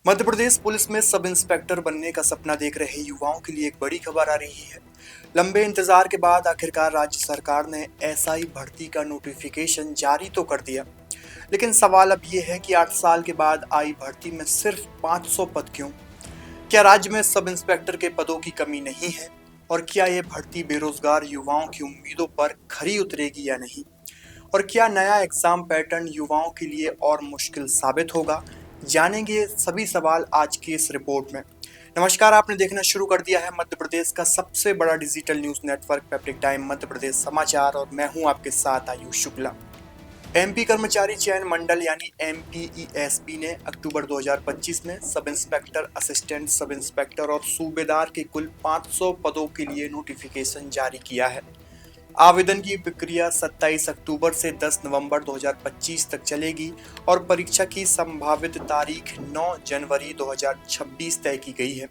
Madhya Pradesh police में sub inspector बनने का सपना देख रहे युवाओं के लिए एक बड़ी खबर आ रही है। लंबे इंतजार के बाद आखिरकार राज्य सरकार ने एसआई भर्ती का नोटिफिकेशन जारी तो कर दिया, लेकिन सवाल अब ये है कि 8 साल के बाद आई भर्ती में सिर्फ 500 पद क्यों? क्या राज्य में सब इंस्पेक्टर के पदों की कमी नहीं है? और क्या ये भर्ती बेरोजगार युवाओं की उम्मीदों पर खरी उतरेगी या नहीं? और क्या नया एग्जाम पैटर्न युवाओं के लिए और मुश्किल साबित होगा? जानेंगे ये सभी सवाल आज की इस रिपोर्ट में। नमस्कार, आपने देखना शुरू कर दिया है मध्य प्रदेश का सबसे बड़ा digital news network public time Madhya Pradesh समाचार, और मैं हूं आपके साथ आयुष शुक्ला। एमपी कर्मचारी चयन मंडल यानी एमपीईएसबी ने अक्टूबर 2025 में sub inspector, assistant sub inspector और सूबेदार के कुल 500 पदों के लिए नोटिफिकेशन जारी किया है। आवेदन की प्रक्रिया 27 अक्टूबर से 10 नवंबर 2025 तक चलेगी और परीक्षा की संभावित तारीख 9 जनवरी 2026 तय की गई है।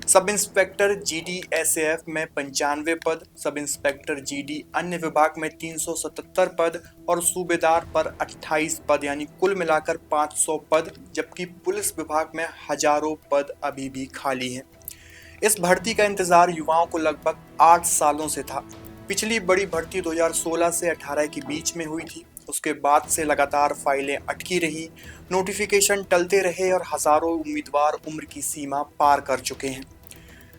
सब इंस्पेक्टर जीडी एसएएफ में 95 पद, सब इंस्पेक्टर जीडी अन्य विभाग में 377 पद और सूबेदार पर 28 पद, यानी कुल मिलाकर 500 पद, जबकि पुलिस विभाग में हजारों पद अभी भी खाली हैं। इस भर्ती का इंतजार युवाओं को लगभग 8 सालों से था। पिछली बड़ी भर्ती 2016 से 18 के बीच में हुई थी। उसके बाद से लगातार फाइलें अटकी रही, नोटिफिकेशन टलते रहे और हजारों उम्मीदवार उम्र की सीमा पार कर चुके हैं।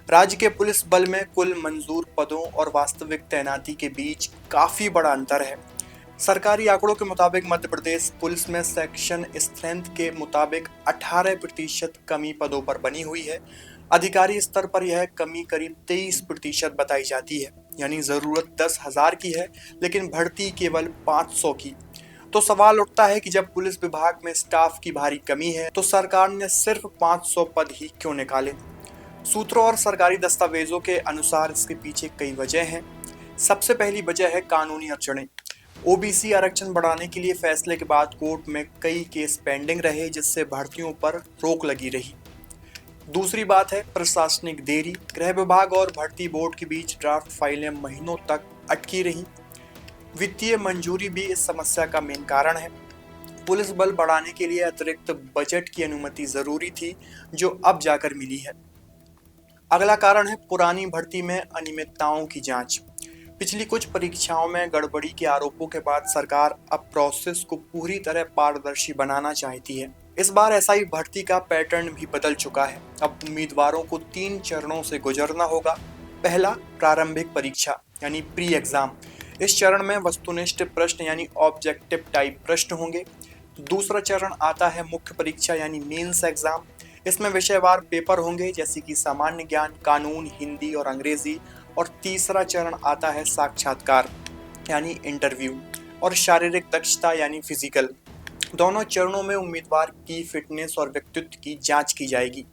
राज्य के पुलिस बल में कुल मंजूर पदों और वास्तविक तैनाती के बीच काफी बड़ा अंतर है। सरकारी आंकड़ों के मुताबिक मध्य प्रदेश पुलिस में सेक्शन स्ट्रेंथ के मुताबिक 18% कमी पदों पर बनी हुई है। अधिकारी स्तर पर यह कमी करीब 23% बताई जाती है, यानी जरूरत 10,000 की है लेकिन भर्ती केवल 500 की। तो सवाल उठता है कि जब पुलिस विभाग में स्टाफ की भारी कमी है तो सरकार ने सिर्फ 500 पद ही क्यों निकाले? सूत्रों और सरकारी दस्तावेजों के अनुसार इसके पीछे कई वजह हैं। सबसे पहली वजह है कानूनी अड़चनें। ओबीसी आरक्षण बढ़ाने के लिए फैसले के बाद कोर्ट में कई केस पेंडिंग रहे, जिससे भर्तियों पर रोक लगी रही। दूसरी बात है प्रशासनिक देरी। गृह विभाग और भर्ती बोर्ड के बीच ड्राफ्ट फाइलें महीनों तक अटकी रही। वित्तीय मंजूरी भी इस समस्या का मेन कारण है। पुलिस बल बढ़ाने के लिए अतिरिक्त बजट की अनुमति जरूरी थी, जो अब जाकर मिली है। अगला कारण है पुरानी भर्ती में अनियमितताओं की जांच। पिछली कुछ परीक्षाओं में गड़बड़ी के आरोपों के बाद सरकार अब प्रोसेस को पूरी तरह पारदर्शी बनाना चाहती है। इस बार एसआई भर्ती का पैटर्न भी बदल चुका है। अब उम्मीदवारों को 3 चरणों से गुजरना होगा। पहला, प्रारंभिक परीक्षा यानी प्री एग्जाम। इस चरण में वस्तुनिष्ठ प्रश्न यानी ऑब्जेक्टिव टाइप प्रश्न होंगे। दूसरा चरण आता है मुख्य परीक्षा यानी मेंस एग्जाम। इसमें विषयवार पेपर होंगे, जैसे कि सामान्य ज्ञान, कानून, हिंदी और अंग्रेजी। और तीसरा चरण आता है साक्षात्कार यानी इंटरव्यू और शारीरिक दक्षता यानी फिजिकल। दोनों चरणों में उम्मीदवार की फिटनेस और व्यक्तित्व की जांच की जाएगी।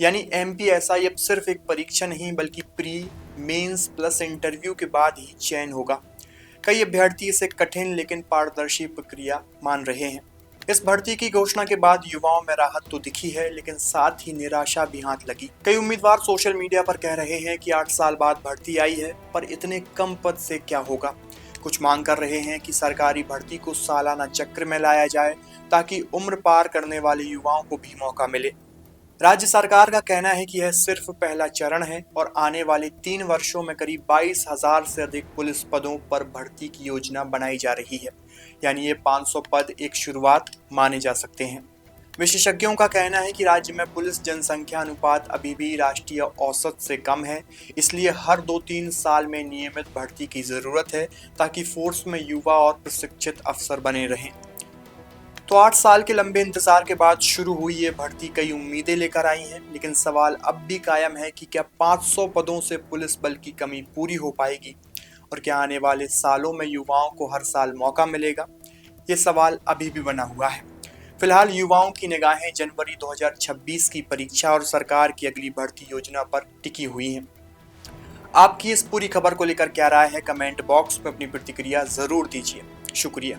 यानी एमपीएसआई अब सिर्फ एक परीक्षा नहीं बल्कि प्री, मेंस प्लस इंटरव्यू के बाद ही चयन होगा। कई अभ्यर्थी इसे कठिन लेकिन पारदर्शी प्रक्रिया मान रहे हैं। इस भर्ती की घोषणा के बाद युवाओं में राहत तो दिखी है, लेकिन साथ ही निराशा भी हाथ लगी। कई उम्मीदवार सोशल मीडिया पर कह रहे हैं कि 8 साल बाद भर्ती आई है, पर इतने कम पद से क्या होगा। कुछ मांग कर रहे हैं कि सरकारी भर्ती को सालाना चक्र में लाया जाए, ताकि उम्र पार करने वाले युवाओं को भी मौका मिले। राज्य सरकार का कहना है कि यह सिर्फ पहला चरण है और आने वाले 3 वर्षों में करीब 22,000 से अधिक पुलिस पदों पर भर्ती की योजना बनाई जा रही है। यानी ये 500 पद एक शुरुआत माने जा सकते हैं। विशेषज्ञों का कहना है कि राज्य में पुलिस जनसंख्या अनुपात अभी भी राष्ट्रीय औसत से कम है, इसलिए हर 2-3 साल में नियमित भर्ती की जरूरत है, ताकि फोर्स में युवा और प्रशिक्षित अफसर बने रहें। तो 8 साल के लंबे इंतजार के बाद शुरू हुई ये भर्ती कई उम्मीदें लेकर आई हैं, लेकिन सवाल अब भी कायम है कि क्या 500 पदों से पुलिस बल की कमी पूरी हो पाएगी और क्या आने वाले सालों में युवाओं को हर साल मौका मिलेगा? ये सवाल अभी भी बना हुआ है। फिलहाल युवाओं की निगाहें जनवरी 2026 की परीक्षा और सरकार की अगली भर्ती योजना पर टिकी हुई हैं। आपकी इस पूरी खबर को लेकर क्या राय है? कमेंट बॉक्स में अपनी प्रतिक्रिया जरूर दीजिए। शुक्रिया।